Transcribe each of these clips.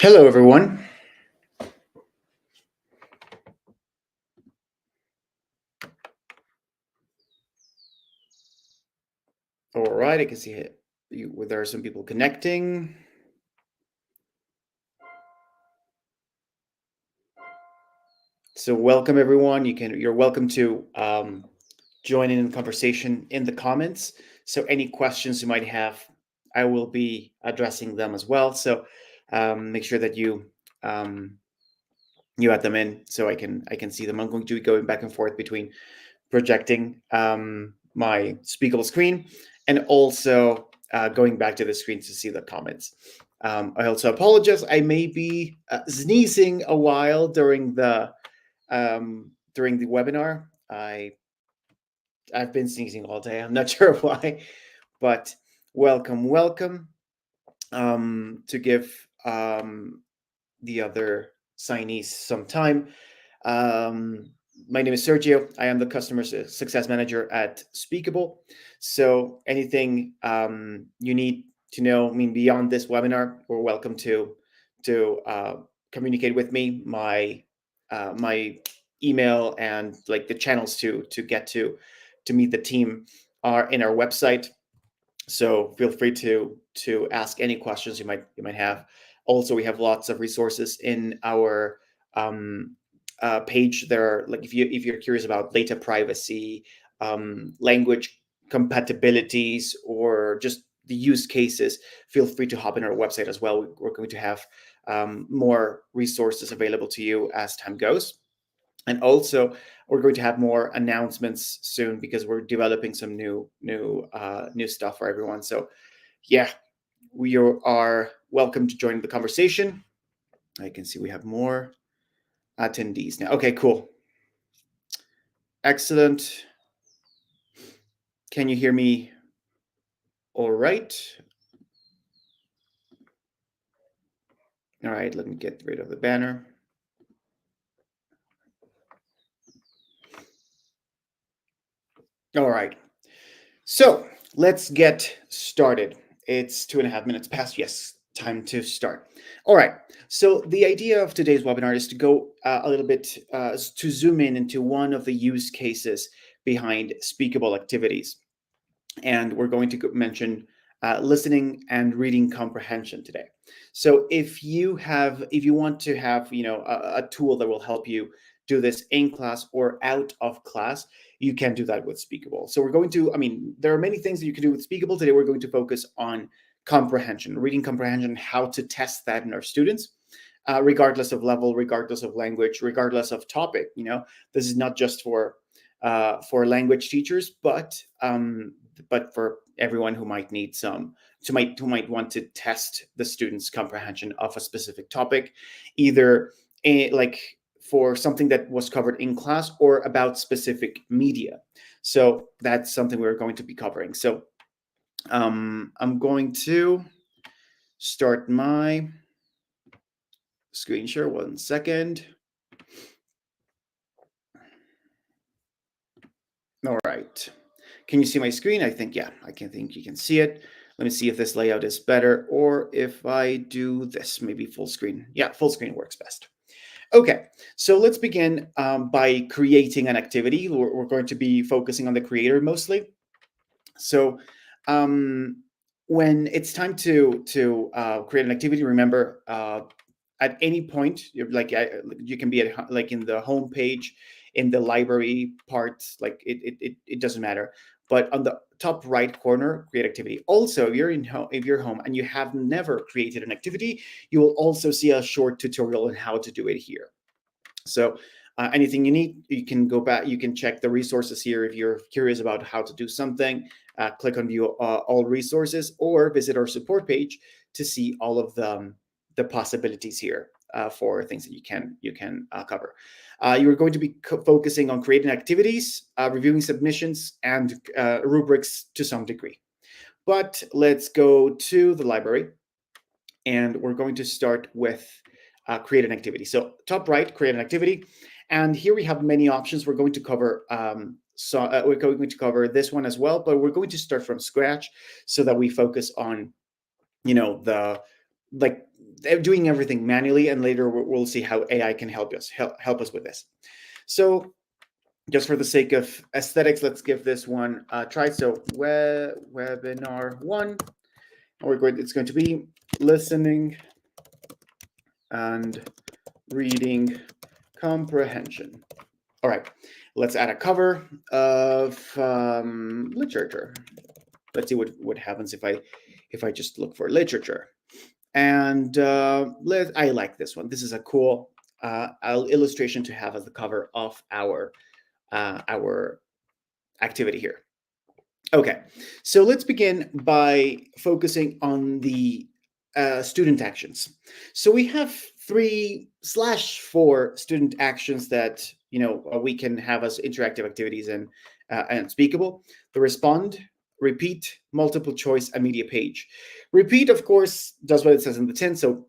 Hello, everyone. All right, I can see there are some people connecting. So, welcome everyone. You're welcome to join in the conversation in the comments. So, any questions you might have, I will be addressing them as well. So, make sure that um, you add them in so I can see them. I'm going to be going back and forth between projecting my Speakable screen and also going back to the screen to see the comments. I also apologize. I may be sneezing a while during the webinar. I've been sneezing all day. I'm not sure why, but welcome to give the other signees some time. Um, my name is Sergio. I am the customer success manager at Speakable. So anything you need to know, I mean, beyond this webinar, we're welcome to communicate with me. My email and like the channels to get to meet the team are in our website. So feel free to ask any questions you might have. Also, we have lots of resources in our page. There are like if you're curious about data privacy, language compatibilities, or just the use cases, feel free to hop in our website as well. We're going to have more resources available to you as time goes. And also, we're going to have more announcements soon because we're developing some new stuff for everyone. So, yeah, we are welcome to join the conversation. I can see we have more attendees now. Okay, cool, excellent. Can you hear me? All right. All right. Let me get rid of the banner. All right. So let's get started. It's 2.5 minutes past. Yes, time to start. All right. So the idea of today's webinar is to go a little bit to zoom in into one of the use cases behind speakable activities, and we're going to mention listening and reading comprehension today. So if you want to have a tool that will help you do this in class or out of class, you can do that with Speakable. So we're going to, I mean, there are many things that you can do with Speakable. Today we're going to focus on comprehension, reading comprehension, how to test that in our students. Regardless of level, regardless of language, regardless of topic. This is not just for language teachers, but for everyone who might need who might want to test the students' comprehension of a specific topic, either like for something that was covered in class or about specific media. So that's something we're going to be covering. So I'm going to start my screen share. 1 second. All right. Can you see my screen? I think, yeah, think you can see it. Let me see if this layout is better or if I do this, maybe full screen. Yeah, full screen works best. Okay, so let's begin by creating an activity. We're going to be focusing on the creator mostly. So when it's time to create an activity, remember at any point, you can be at like in the home page, in the library part, like it doesn't matter. But on the top right corner, create activity. Also, if you're home and you have never created an activity, you will also see a short tutorial on how to do it here. So anything you need, you can go back, you can check the resources here. If you're curious about how to do something, click on view all resources or visit our support page to see all of the possibilities here for things that you can cover. You're going to be focusing on creating activities, reviewing submissions, and rubrics to some degree. But let's go to the library, and we're going to start with create an activity. So top right, create an activity. And here we have many options. We're going to cover we're going to cover this one as well, but we're going to start from scratch so that we focus on, the like doing everything manually, and later we'll see how AI can help us with this. So just for the sake of aesthetics, let's give this one a try. So webinar 1, it's going to be listening and reading comprehension. All right, let's add a cover of literature. Let's see what happens if I just look for literature. And I like this one. This is a cool illustration to have as the cover of our activity here. Okay, so let's begin by focusing on the student actions. So we have 3/4 student actions that we can have as interactive activities and Speakable: the respond, repeat, multiple choice, and media page. Repeat, of course, does what it says in the tin. So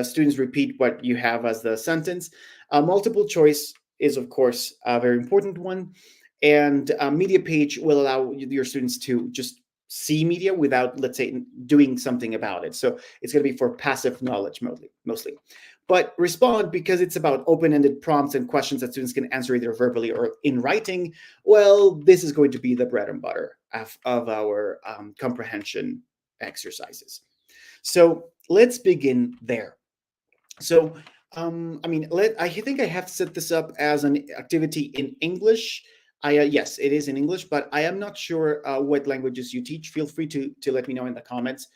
students repeat what you have as the sentence. Multiple choice is, of course, a very important one. And media page will allow your students to just see media without, let's say, doing something about it. So it's going to be for passive knowledge mostly. But respond, because it's about open-ended prompts and questions that students can answer either verbally or in writing, well, this is going to be the bread and butter of our comprehension exercises. So let's begin there. So I think I have set this up as an activity in English. Yes, it is in English, but I am not sure what languages you teach. Feel free to let me know in the comments.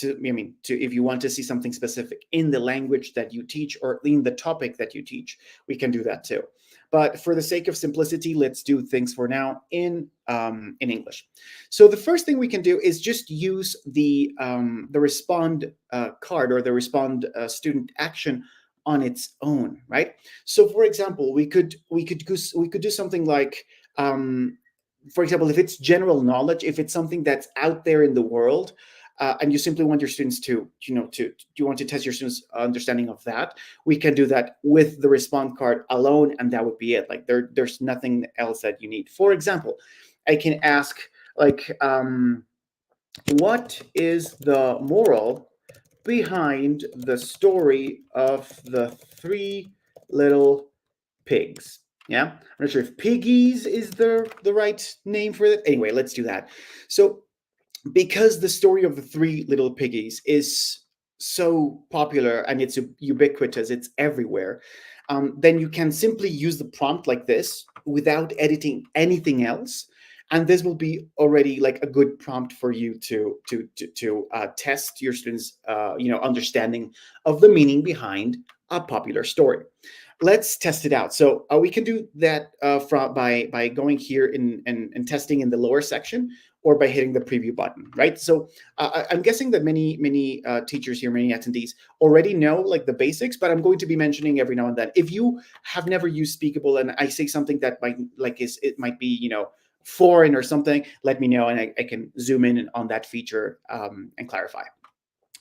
If you want to see something specific in the language that you teach or in the topic that you teach, we can do that too. But for the sake of simplicity, let's do things for now in English. So the first thing we can do is just use the respond card, or the respond student action on its own, right? So for example, we could do something like, for example, if it's general knowledge, if it's something that's out there in the world, and you simply want your students to you want to test your students' understanding of that, we can do that with the respond card alone, and that would be it. Like there's nothing else that you need. For example, I can ask, like, what is the moral behind the story of the three little pigs? Yeah, I'm not sure if piggies is the right name for it. Anyway, let's do that. So because the story of the three little piggies is so popular and it's ubiquitous, it's everywhere, then you can simply use the prompt like this without editing anything else, and this will be already like a good prompt for you to test your students' understanding of the meaning behind a popular story. Let's test it out. So we can do that by going here and testing in the lower section, or by hitting the preview button, right? So I'm guessing that many teachers here, many attendees already know like the basics, but I'm going to be mentioning every now and then. If you have never used Speakable and I say something that might be foreign or something, let me know, and I can zoom in on that feature and clarify.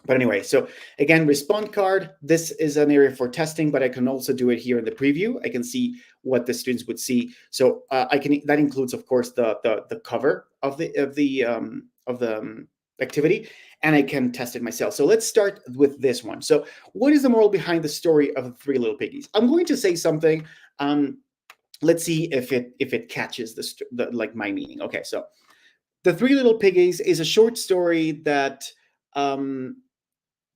But anyway, so again, respond card, this is an area for testing, but I can also do it here in the preview. I can see what the students would see. So that includes, of course, the cover of the activity, and I can test it myself. So let's start with this one. So what is the moral behind the story of the three little piggies? I'm going to say something. Let's see if it catches like my meaning. Okay, so the Three Little Piggies is a short story that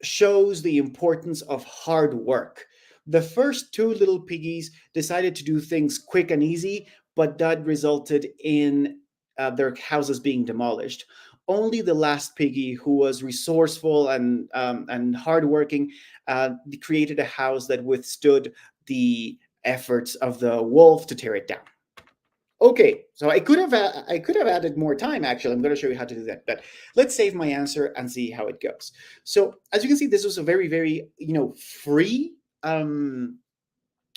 shows the importance of hard work. The first two little piggies decided to do things quick and easy, but that resulted in their houses being demolished. Only the last piggy, who was resourceful and hardworking, created a house that withstood the efforts of the wolf to tear it down. Okay, so I could have added more time. Actually, I'm going to show you how to do that, but let's save my answer and see how it goes. So as you can see, this was a very, very free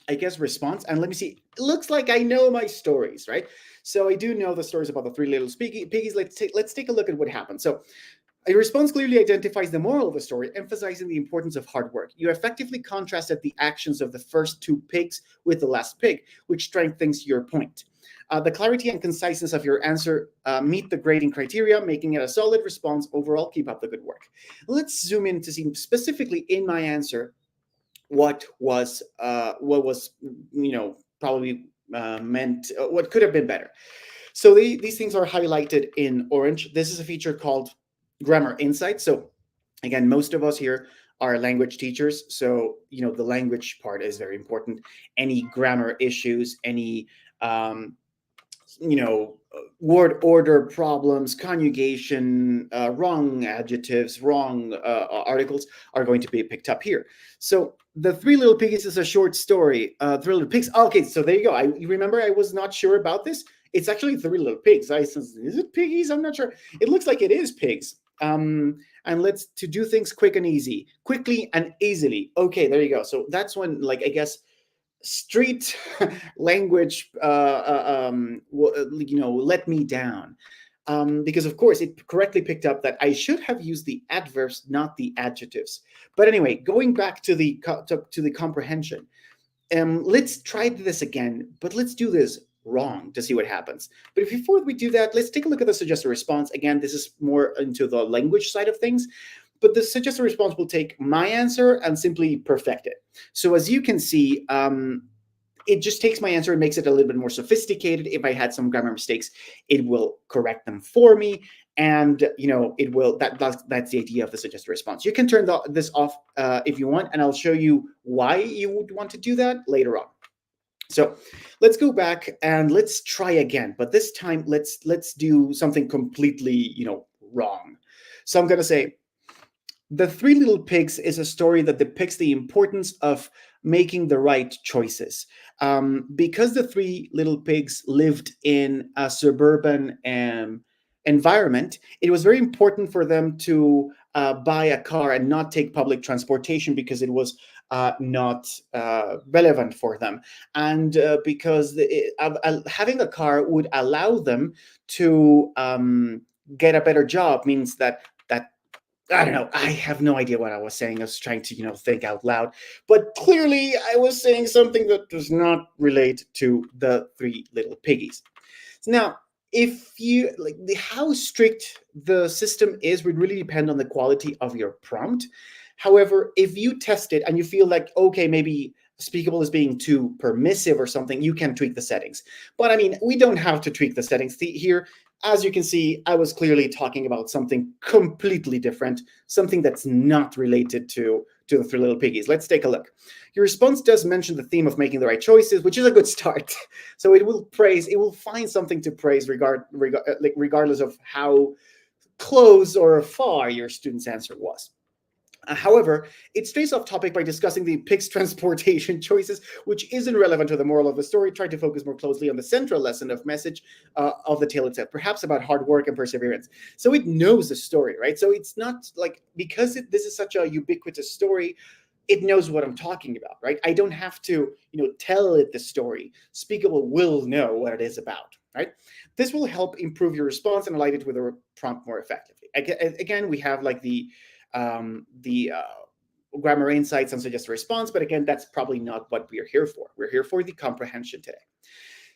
I guess response. And let me see. It looks like I know my stories, right? So I do know the stories about the three little piggies. Let's take a look at what happened. So a response clearly identifies the moral of the story, emphasizing the importance of hard work. You effectively contrasted the actions of the first two pigs with the last pig, which strengthens your point. The clarity and conciseness of your answer meet the grading criteria, making it a solid response overall. Keep up the good work. Let's zoom in to see specifically in my answer what was probably meant, what could have been better. So these things are highlighted in orange. This is a feature called Grammar Insight. So again, most of us here are language teachers, so the language part is very important. Any grammar issues, any um, word order problems, conjugation, wrong adjectives, wrong articles are going to be picked up here. So the Three Little Piggies is a short story. Three Little Pigs. Okay, so there you go. You remember I was not sure about this. It's actually Three Little Pigs. I said, is it piggies? I'm not sure. It looks like it is pigs. And let's to do things quickly and easily. Okay, there you go. So that's when, like, I guess street language let me down, because of course it correctly picked up that I should have used the adverbs, not the adjectives. But anyway, going back to the comprehension, let's try this again, but let's do this wrong to see what happens. But before we do that, let's take a look at the suggested response. Again, this is more into the language side of things, but the suggested response will take my answer and simply perfect it. So as you can see, it just takes my answer and makes it a little bit more sophisticated. If I had some grammar mistakes, it will correct them for me. And it will. That's the idea of the suggested response. You can turn this off if you want, and I'll show you why you would want to do that later on. So let's go back and let's try again. But this time, let's do something completely wrong. So I'm going to say, The Three Little Pigs is a story that depicts the importance of making the right choices. Because the three little pigs lived in a suburban environment, it was very important for them to buy a car and not take public transportation because it was not relevant for them. And because having a car would allow them to get a better job, means that I don't know. I have no idea what I was saying. I was trying to, think out loud. But clearly, I was saying something that does not relate to the Three Little Piggies. So now, if you how strict the system is would really depend on the quality of your prompt. However, if you test it and you feel like, okay, maybe Speakable is being too permissive or something, you can tweak the settings. But I mean, we don't have to tweak the settings here. As you can see, I was clearly talking about something completely different, something that's not related to the Three Little Piggies. Let's take a look. Your response does mention the theme of making the right choices, which is a good start. So it will find something to praise regardless of how close or far your student's answer was. However, it stays off topic by discussing the pig's transportation choices, which isn't relevant to the moral of the story. Try to focus more closely on the central lesson of message of the tale itself, perhaps about hard work and perseverance. So it knows the story, right? So it's not like, because this is such a ubiquitous story, it knows what I'm talking about, right? I don't have to, tell it the story. Speakable will know what it is about, right? This will help improve your response and align it with the prompt more effectively. Again, we have like the grammar insights and suggested response, but again, that's probably not what we are here for. We're here for the comprehension today.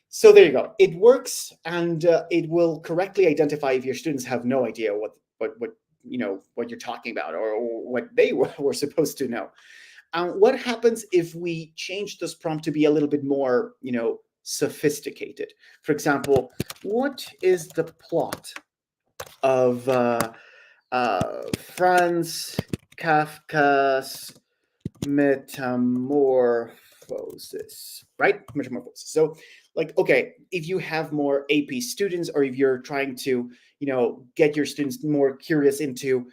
So there you go. It works, and it will correctly identify if your students have no idea what you're talking about, or what they were supposed to know. What happens if we change this prompt to be a little bit more, sophisticated? For example, what is the plot of Franz Kafka's Metamorphosis, right? Metamorphosis. So, okay, if you have more AP students, or if you're trying to, get your students more curious into,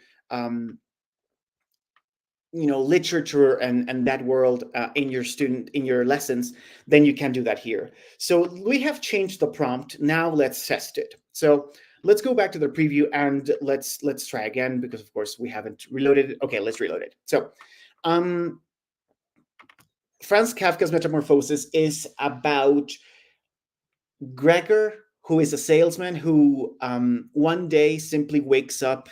literature and that world in your lessons, then you can do that here. So we have changed the prompt. Now let's test it. So let's go back to the preview and let's try again, because of course we haven't reloaded it. Okay, let's reload it. So Franz Kafka's Metamorphosis is about Gregor, who is a salesman who one day simply wakes up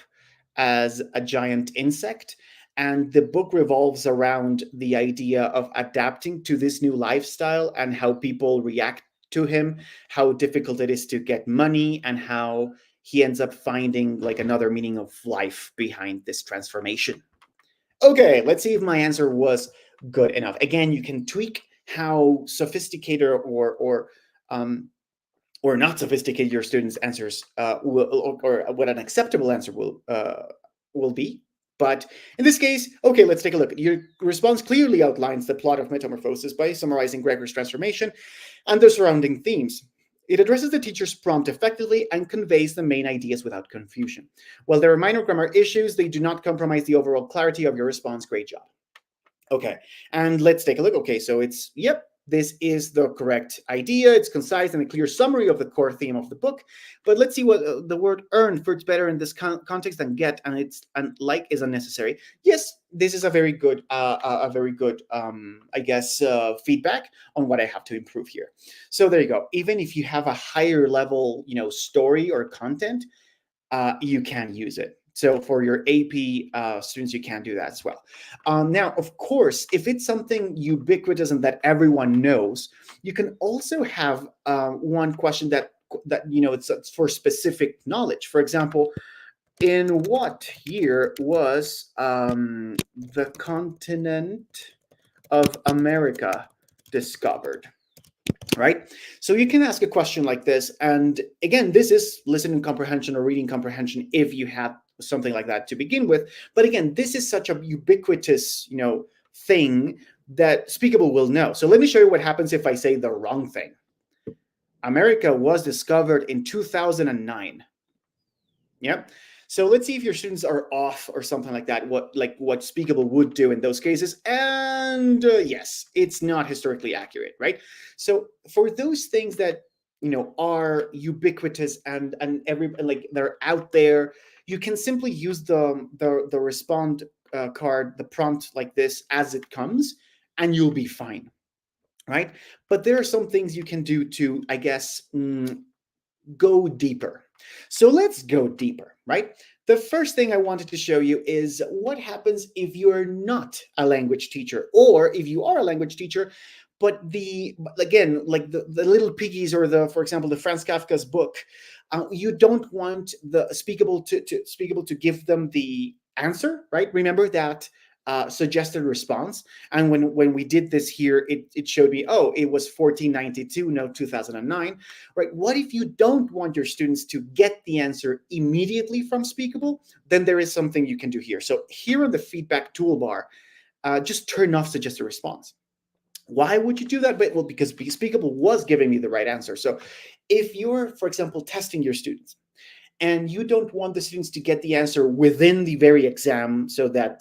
as a giant insect. And the book revolves around the idea of adapting to this new lifestyle and how people react to him, how difficult it is to get money, and how he ends up finding like another meaning of life behind this transformation. Okay, let's see if my answer was good enough. Again, you can tweak how sophisticated um, or not sophisticated your students' answers or what an acceptable answer will be. But in this case, okay, let's take a look. Your response clearly outlines the plot of Metamorphosis by summarizing Gregor's transformation and the surrounding themes. It addresses the teacher's prompt effectively and conveys the main ideas without confusion. While there are minor grammar issues, they do not compromise the overall clarity of your response. Great job. Okay, and let's take a look. Okay, so it's, yep, this is the correct idea. It's concise and a clear summary of the core theme of the book. But let's see what the word earn fits better in this context than get, and like is unnecessary. Yes, this is a very good, I guess, feedback on what I have to improve here. So there you go. Even if you have a higher level, story or content, you can use it. So for your AP students, you can do that as well. Now, of course, if it's something ubiquitous and that everyone knows, you can also have one question that it's for specific knowledge. For example, in what year was the continent of America discovered? Right? So you can ask a question like this. And again, this is listening comprehension or reading comprehension if you have something like that to begin with. But again, this is such a ubiquitous, thing that Speakable will know. So let me show you what happens if I say the wrong thing. America was discovered in 2009. Yep. So let's see if your students are off or something like that, what Speakable would do in those cases. And yes, it's not historically accurate, right? So for those things that are ubiquitous and they're out there, you can simply use the respond card, the prompt like this as it comes, and you'll be fine, right? But there are some things you can do to, I guess, go deeper. So let's go deeper, right? The first thing I wanted to show you is what happens if you're not a language teacher, or if you are a language teacher, but again, like the little piggies or for example, the Franz Kafka's book, you don't want the Speakable to give them the answer, right? Remember that suggested response. And when we did this here, it showed me, oh, it was 1492, no 2009, right? What if you don't want your students to get the answer immediately from Speakable? Then there is something you can do here. So here on the feedback toolbar, just turn off suggested response. Why would you do that? Well, because Speakable was giving me the right answer. So if you're, for example, testing your students, and you don't want the students to get the answer within the very exam so that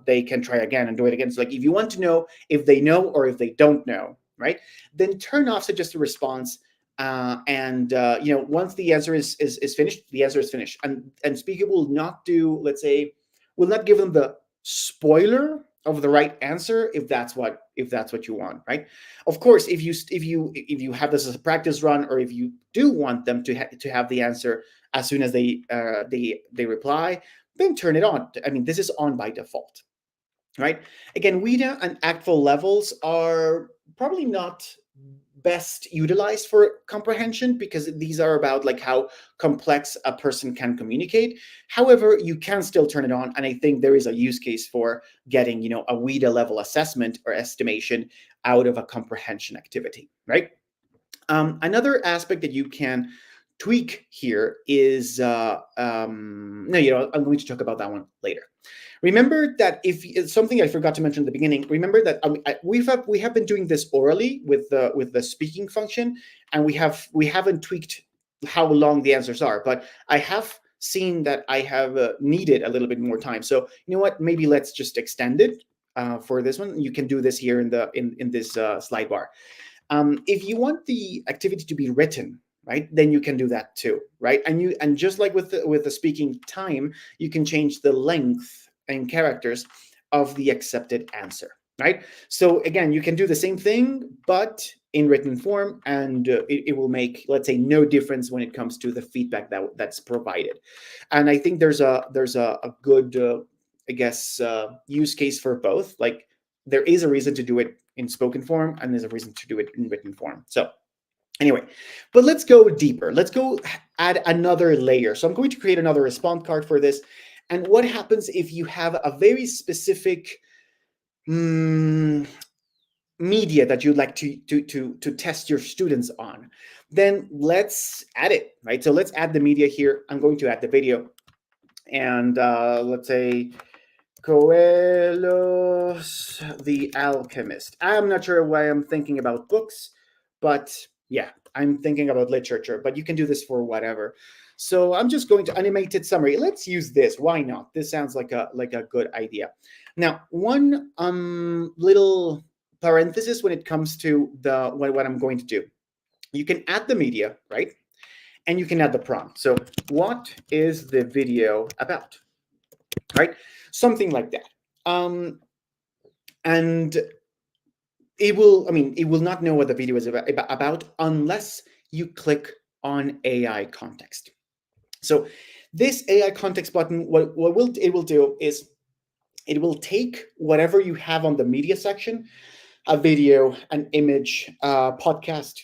they can try again and do it again. So like if you want to know if they know or if they don't know, right, then turn off suggested response, and once the answer is finished, the answer is finished, and Speakable will not do, let's say, will not give them the spoiler of the right answer if that's what you want, right? Of course, if you have this as a practice run, or if you do want them to have the answer as soon as they reply, then turn it on. I mean, this is on by default, right? Again, WIDA and ACTFL levels are probably not best utilized for comprehension, because these are about like how complex a person can communicate. However, you can still turn it on, and I think there is a use case for getting a WIDA level assessment or estimation out of a comprehension activity, right? Another aspect that you can tweak here is no, I'm going to talk about that one later. Remember that if it's something I forgot to mention at the beginning, remember that we have been doing this orally with the speaking function, and we haven't tweaked how long the answers are, but I have seen that I have needed a little bit more time. So you know what? Maybe let's just extend it for this one. You can do this here in this slide bar. If you want the activity to be written, right, then you can do that too, right? And just like with the speaking time, you can change the length and characters of the accepted answer, right? So again, you can do the same thing, but in written form, and it will make, let's say, no difference when it comes to the feedback that's provided. And I think there's a good, I guess, use case for both. Like there is a reason to do it in spoken form, and there's a reason to do it in written form. So Anyway, but let's go deeper. Let's go add another layer. So I'm going to create another response card for this. And what happens if you have a very specific media that you'd like to test your students on? Then let's add it, right? So let's add the media here. I'm going to add the video, and let's say Coelho's The Alchemist. I'm not sure why I'm thinking about books, but yeah, I'm thinking about literature, but you can do this for whatever. So I'm just going to animated summary. Let's use this. Why not? This sounds like a good idea. Now, one little parenthesis when it comes to the what I'm going to do. You can add the media, right? And you can add the prompt. So what is the video about? Right? Something like that. And it will not know what the video is about unless you click on AI context. So this AI context button, what it will do is it will take whatever you have on the media section, a video, an image, a podcast,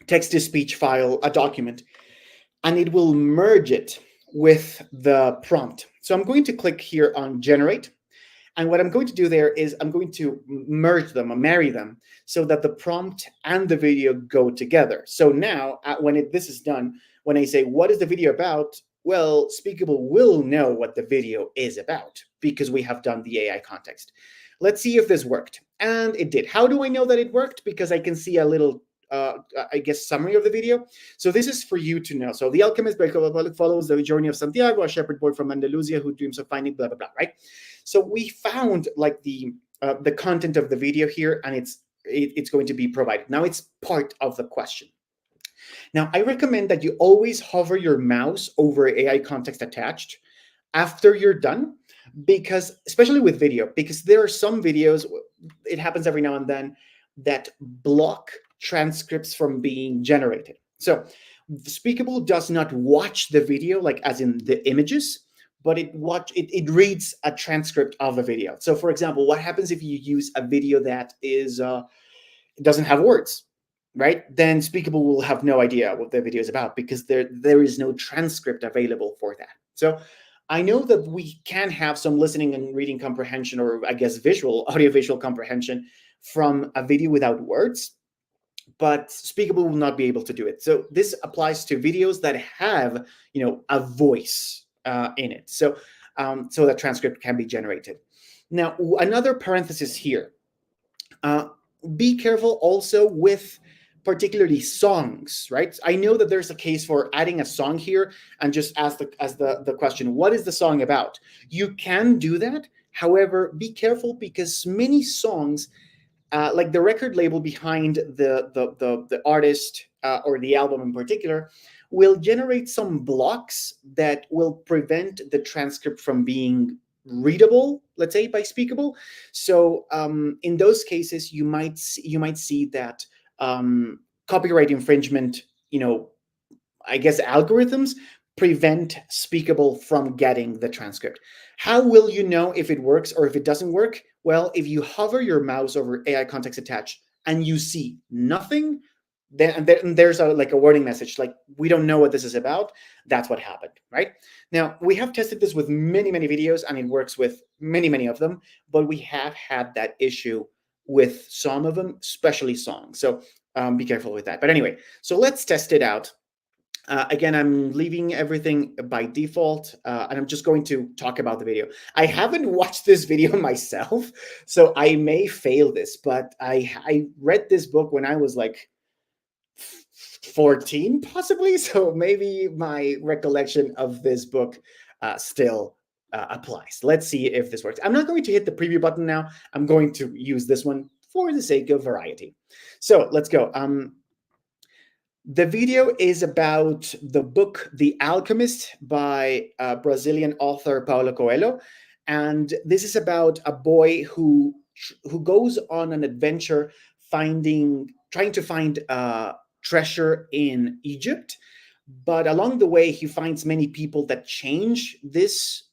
text-to-speech file, a document, and it will merge it with the prompt. So I'm going to click here on generate. And what I'm going to do there is I'm going to merge them or marry them so that the prompt and the video go together. So now when this is done, when I say, what is the video about? Well, Speakable will know what the video is about because we have done the AI context. Let's see if this worked. And it did. How do I know that it worked? Because I can see a little summary of the video. So this is for you to know. So The Alchemist by Coelho follows the journey of Santiago, a shepherd boy from Andalusia who dreams of finding blah, blah, blah, right? So we found like the content of the video here, and it's going to be provided. Now it's part of the question. Now, I recommend that you always hover your mouse over AI context attached after you're done, because especially with video, because there are some videos, it happens every now and then, that block transcripts from being generated. So Speakable does not watch the video, like as in the images, but it reads a transcript of the video. So for example, what happens if you use a video that is doesn't have words, right? Then Speakable will have no idea what the video is about because there is no transcript available for that. So I know that we can have some listening and reading comprehension, or I guess audiovisual comprehension from a video without words, but Speakable will not be able to do it. So this applies to videos that have, a voice in it. So that transcript can be generated. Now, another parenthesis here. Be careful also with particularly songs, right? I know that there's a case for adding a song here and just ask the question, what is the song about? You can do that. However, be careful because many songs, like the record label behind the artist or the album in particular, will generate some blocks that will prevent the transcript from being readable, let's say, by Speakable. So in those cases, you might see that copyright infringement, I guess algorithms prevent Speakable from getting the transcript. How will you know if it works or if it doesn't work? Well, if you hover your mouse over AI context attached and you see nothing, then there's a warning message like, we don't know what this is about. That's what happened, right? Now, we have tested this with many videos and it works with many of them, but we have had that issue with some of them, especially songs. So be careful with that. But anyway, so let's test it out. Again, I'm leaving everything by default, and I'm just going to talk about the video. I haven't watched this video myself, so I may fail this, but I read this book when I was like 14, possibly, so maybe my recollection of this book still applies. Let's see if this works. I'm not going to hit the preview button now. I'm going to use this one for the sake of variety. So let's go. The video is about the book The Alchemist by Brazilian author Paulo Coelho. And this is about a boy who goes on an adventure trying to find treasure in Egypt. But along the way, he finds many people that change this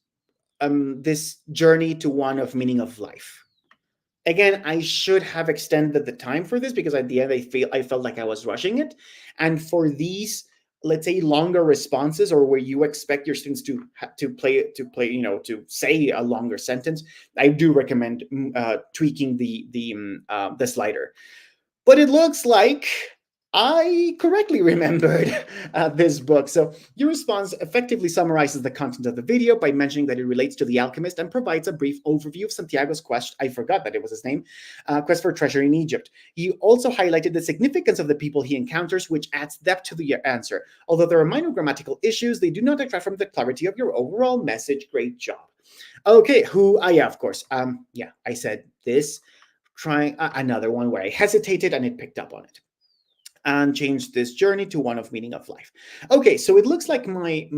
journey to one of meaning of life. Again, I should have extended the time for this because at the end I felt like I was rushing it. And for these, let's say, longer responses, or where you expect your students to say a longer sentence, I do recommend tweaking the slider. But it looks like I correctly remembered this book. So your response effectively summarizes the content of the video by mentioning that it relates to the alchemist and provides a brief overview of Santiago's quest. I forgot that it was his name, quest for treasure in Egypt. He also highlighted the significance of the people he encounters, which adds depth to the answer. Although there are minor grammatical issues, they do not detract from the clarity of your overall message. Great job. Okay, yeah, of course. Yeah, I said this. Trying another one where I hesitated and it picked up on it and changed this journey to one of meaning of life. Okay, so it looks like my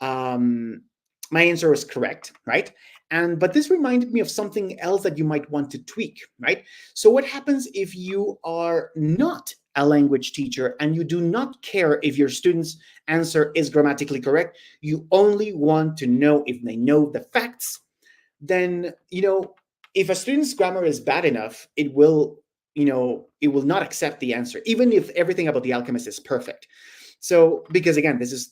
answer was correct, right? But this reminded me of something else that you might want to tweak, right? So what happens if you are not a language teacher and you do not care if your student's answer is grammatically correct? You only want to know if they know the facts. Then, if a student's grammar is bad enough, it will not accept the answer, even if everything about the alchemist is perfect. So, because again, this is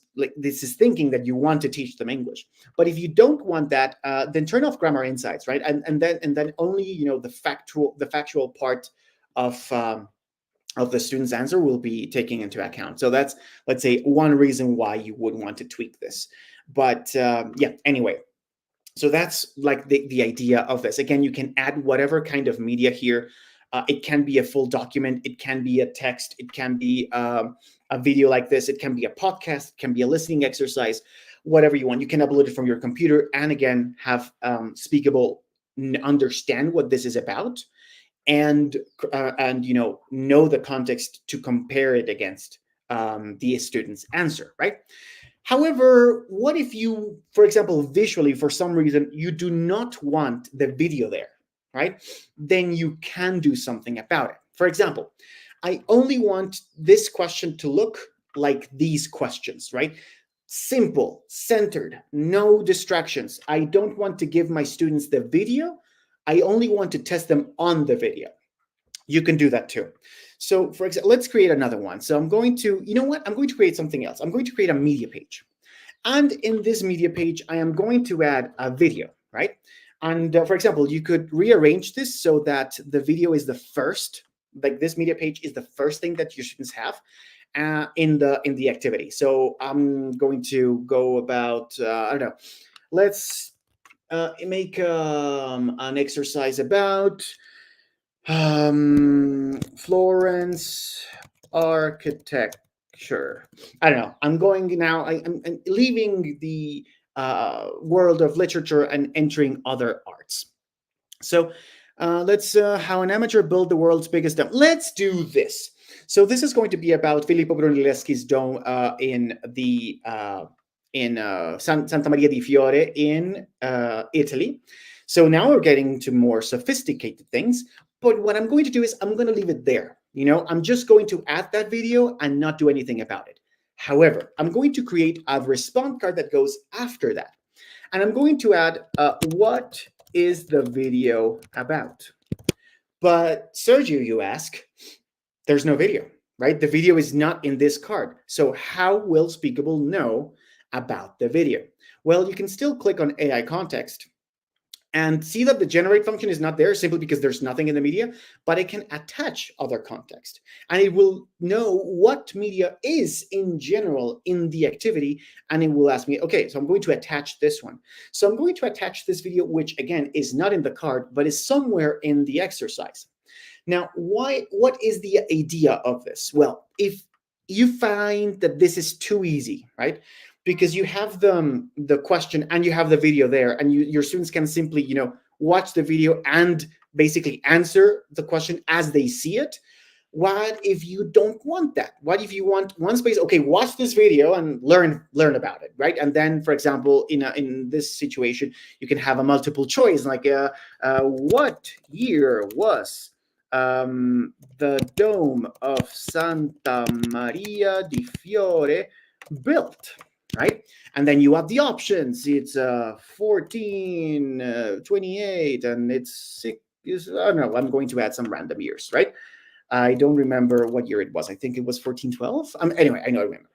thinking that you want to teach them English. But if you don't want that, then turn off grammar insights, right? And then only the factual part of the student's answer will be taken into account. So that's, let's say, one reason why you would want to tweak this. But yeah, anyway. So that's like the idea of this. Again, you can add whatever kind of media here. It can be a full document. It can be a text. It can be a video like this. It can be a podcast. It can be a listening exercise, whatever you want. You can upload it from your computer and again, have Speakable understand what this is about and know the context to compare it against the student's answer, right? However, what if you, for example, visually, for some reason, you do not want the video there, right? Then you can do something about it. For example, I only want this question to look like these questions, right? Simple, centered, no distractions. I don't want to give my students the video. I only want to test them on the video. You can do that too. So for example, let's create another one. So I'm going to, I'm going to create something else. I'm going to create a media page. And in this media page, I am going to add a video, right? And for example, you could rearrange this so that the video is the first, like this media page is the first thing that your students have in the activity. So I'm going to go about, I don't know, let's make an exercise about Florence architecture. I don't know. I'm going now. I'm leaving the world of literature and entering other arts. So let's how an amateur built the world's biggest dome. Let's do this. So this is going to be about Filippo Brunelleschi's dome in Santa Maria di Fiore in Italy. So now we're getting to more sophisticated things. But what I'm going to do is I'm going to leave it there. I'm just going to add that video and not do anything about it. However, I'm going to create a response card that goes after that. And I'm going to add what is the video about? But Sergio, you ask, there's no video, right? The video is not in this card. So how will Speakable know about the video? Well, you can still click on AI context and see that the generate function is not there simply because there's nothing in the media, but it can attach other context. And it will know what media is in general in the activity, and it will ask me, okay, so I'm going to attach this one. So I'm going to attach this video, which again is not in the card, but is somewhere in the exercise. Now, what is the idea of this? Well, if you find that this is too easy, right? Because you have the question and you have the video there, and your students can simply, watch the video and basically answer the question as they see it. What if you don't want that? What if you want one space? Okay, watch this video and learn about it, right? And then, for example, in this situation, you can have a multiple choice, like what year was the dome of Santa Maria di Fiore built? Right? And then you have the options. It's 1428 and it's I don't know, I'm going to add some random years, right? I don't remember what year it was. I think it was 1412. Anyway, I remember.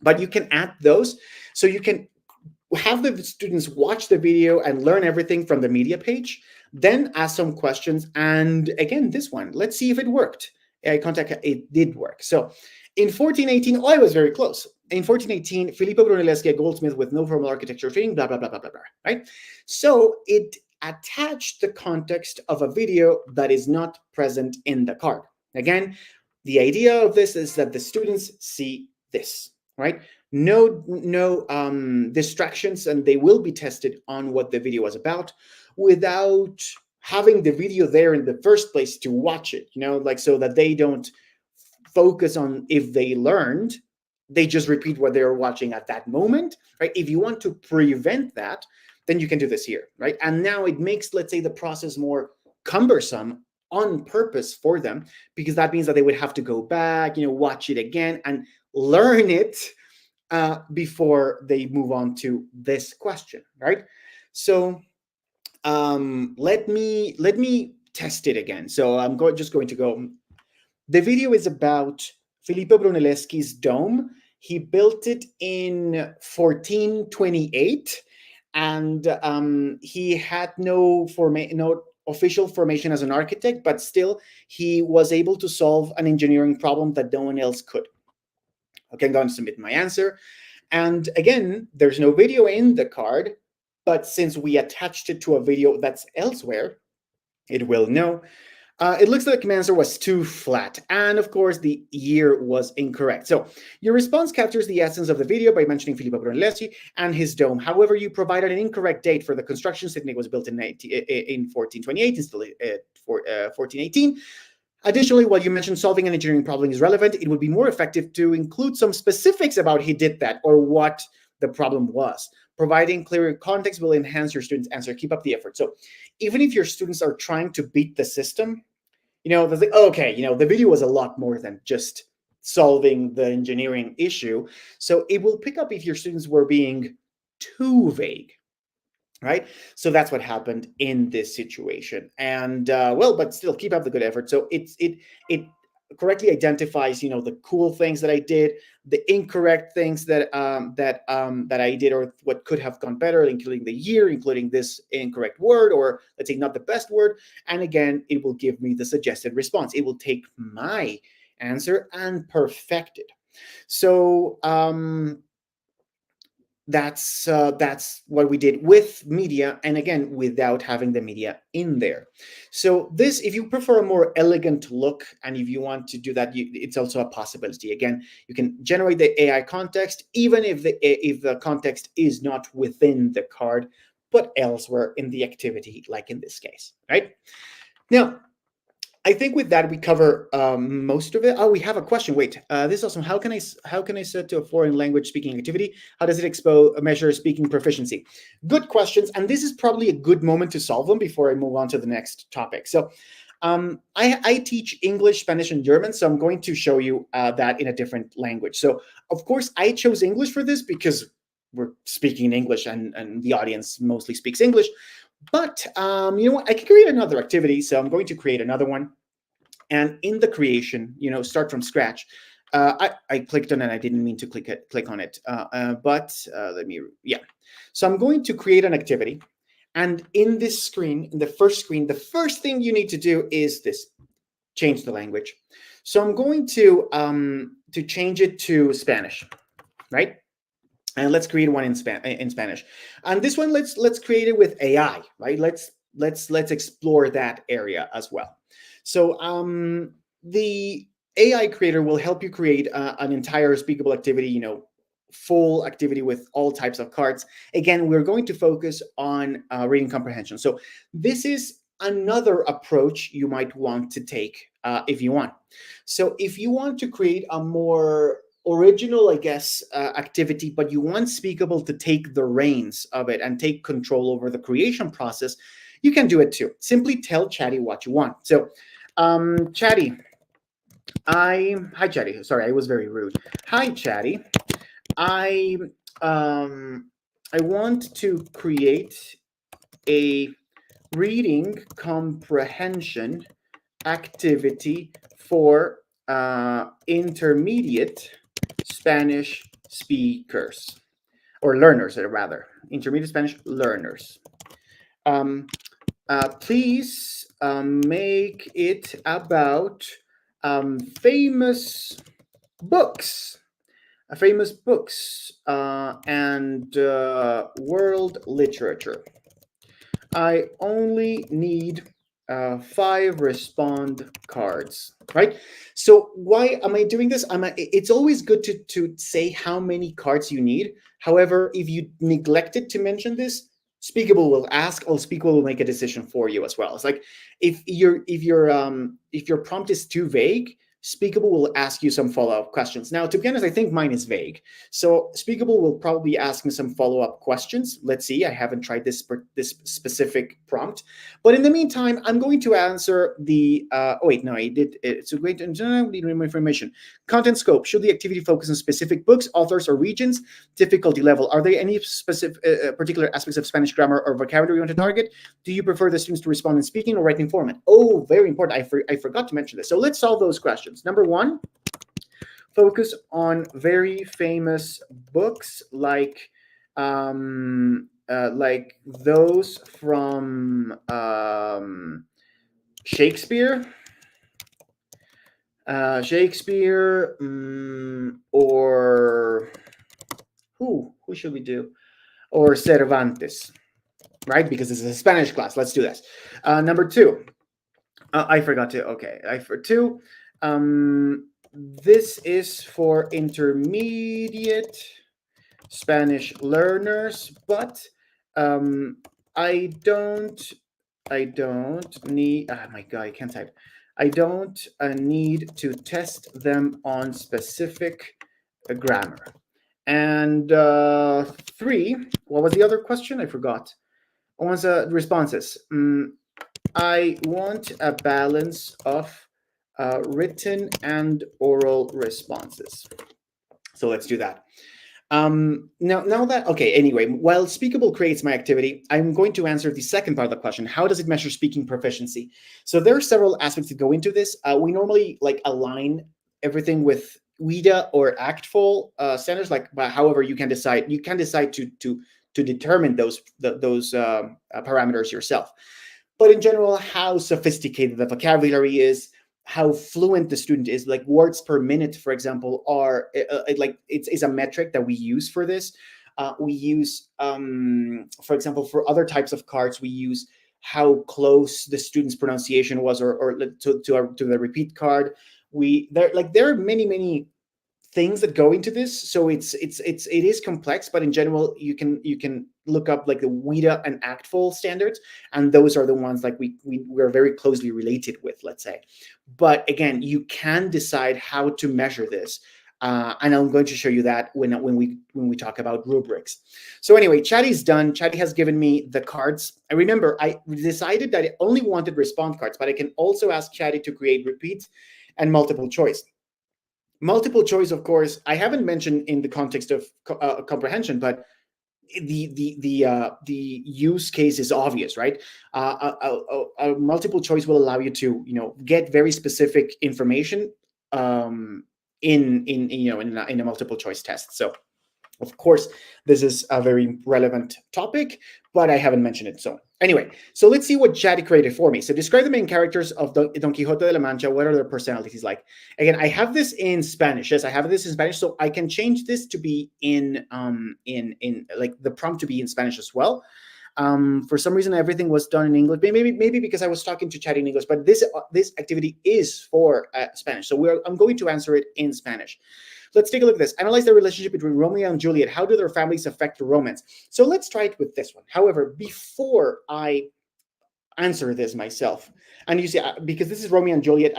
But you can add those, so you can have the students watch the video and learn everything from the media page, then ask some questions. And again, this one, let's see if it worked. AI contact, it did work. So in 1418, I was very close. In 1418, Filippo Brunelleschi, a goldsmith with no formal architecture training, blah, blah, blah, blah, blah, blah, right? So it attached the context of a video that is not present in the card. Again, the idea of this is that the students see this, right? No distractions, and they will be tested on what the video was about without having the video there in the first place to watch it, like, so that they don't focus on if they learned, they just repeat what they're watching at that moment, right? If you want to prevent that, then you can do this here, right? And now it makes, let's say, the process more cumbersome on purpose for them, because that means that they would have to go back, watch it again and learn it before they move on to this question, right? So let me test it again. So I'm just going to go. The video is about Filippo Brunelleschi's dome. He built it in 1428, and he had no official formation as an architect, but still he was able to solve an engineering problem that no one else could. Okay, I'm going to submit my answer. And again, there's no video in the card, but since we attached it to a video that's elsewhere, it will know. It looks like my answer was too flat. And of course, the year was incorrect. So your response captures the essence of the video by mentioning Filippo Brunelleschi and his dome. However, you provided an incorrect date for the construction, stating it was built in 1428 instead of 1418. Additionally, while you mentioned solving an engineering problem is relevant, it would be more effective to include some specifics about he did that or what the problem was. Providing clearer context will enhance your students' answer. Keep up the effort. So even if your students are trying to beat the system, they're like, okay, the video was a lot more than just solving the engineering issue. So it will pick up if your students were being too vague. Right? So that's what happened in this situation. And but still keep up the good effort. So it correctly identifies, the cool things that I did, the incorrect things that I did, or what could have gone better, including the year, including this incorrect word, or let's say not the best word. And again, it will give me the suggested response. It will take my answer and perfect it. So that's what we did with media, and again, without having the media in there. So this, if you prefer a more elegant look, and if you want to do that, it's also a possibility. Again, you can generate the AI context, even if the context is not within the card, but elsewhere in the activity, like in this case, right? Now, I think with that we cover most of it. Oh, we have a question. Wait, this is awesome. How can I set to a foreign language speaking activity? How does it measure speaking proficiency? Good questions, and this is probably a good moment to solve them before I move on to the next topic. So, I teach English, Spanish, and German, so I'm going to show you that in a different language. So, of course, I chose English for this because we're speaking English, and the audience mostly speaks English. But you know what? I can create another activity. So I'm going to create another one. And in the creation, start from scratch. I clicked on it. I didn't mean to click on it. Yeah. So I'm going to create an activity. And in this screen, in the first screen, the first thing you need to do is this: change the language. So I'm going to change it to Spanish, right? And let's create one in Spanish. And this one, let's create it with AI, right? Let's explore that area as well. So the AI creator will help you create an entire speakable activity, full activity with all types of cards. Again, we're going to focus on reading comprehension. So this is another approach you might want to take if you want. So if you want to create a more original, I guess, activity, but you want Speakable to take the reins of it and take control over the creation process, you can do it too. Simply tell Chatty what you want. So, Chatty, hi Chatty. Sorry, I was very rude. Hi Chatty. I want to create a reading comprehension activity for intermediate Spanish speakers, or learners, rather, intermediate Spanish learners. Please make it about famous books, and world literature. I only need 5 respond cards, right? So why am I doing this? It's always good to say how many cards you need. However, if you neglected to mention this, Speakable will ask, or Speakable will make a decision for you as well. It's like if your prompt is too vague, Speakable will ask you some follow-up questions. Now, to be honest, I think mine is vague. So Speakable will probably ask me some follow-up questions. Let's see. I haven't tried this specific prompt. But in the meantime, I'm going to answer the, oh wait, no, I did. It's a great information. Content scope. Should the activity focus on specific books, authors, or regions? Difficulty level. Are there any specific, particular aspects of Spanish grammar or vocabulary you want to target? Do you prefer the students to respond in speaking or writing format? Oh, very important. I forgot to mention this. So let's solve those questions. Number one, focus on very famous books like those from Shakespeare, or who should we do? Or Cervantes, right? Because this is a Spanish class. Let's do this. Number two, I forgot to. Okay, for two. This is for intermediate Spanish learners, but I don't need. Oh my god, I can't type. I don't need to test them on specific grammar. And three. What was the other question? I forgot. What was the responses? I want a balance of written and oral responses. So let's do that. Now that, okay, anyway, while Speakable creates my activity, I'm going to answer the second part of the question. How does it measure speaking proficiency? So there are several aspects that go into this. We normally align everything with WIDA or ACTFL standards. But however, you can decide to determine those parameters yourself. But in general, how sophisticated the vocabulary is, how fluent the student is, like words per minute, for example, are it's a metric that we use for this. We use, for example, for other types of cards, we use how close the student's pronunciation was, or to the repeat card. There are many things that go into this, so it is complex, but in general, you can look up the WIDA and ACTFL standards, and those are the ones we're very closely related with, let's say. But again, you can decide how to measure this, and I'm going to show you that when we talk about rubrics. So anyway, Chatty's done. Chatty has given me the cards. I remember I decided that I only wanted response cards, but I can also ask Chatty to create repeats and multiple choice. Multiple choice, of course, I haven't mentioned in the context of comprehension, but the use case is obvious, right? A multiple choice will allow you to get very specific information in a multiple choice test. So of course, this is a very relevant topic, but I haven't mentioned it. So anyway, so let's see what Chatty created for me. So describe the main characters of Don Quixote de la Mancha. What are their personalities like? Again, I have this in Spanish. Yes, I have this in Spanish, so I can change this to be in the prompt to be in Spanish as well. For some reason, everything was done in English. Maybe because I was talking to Chatty in English, but this activity is for Spanish. So I'm going to answer it in Spanish. Let's take a look at this. Analyze the relationship between Romeo and Juliet. How do their families affect the romance? So let's try it with this one. However, before I answer this myself, and you see, because this is Romeo and Juliet,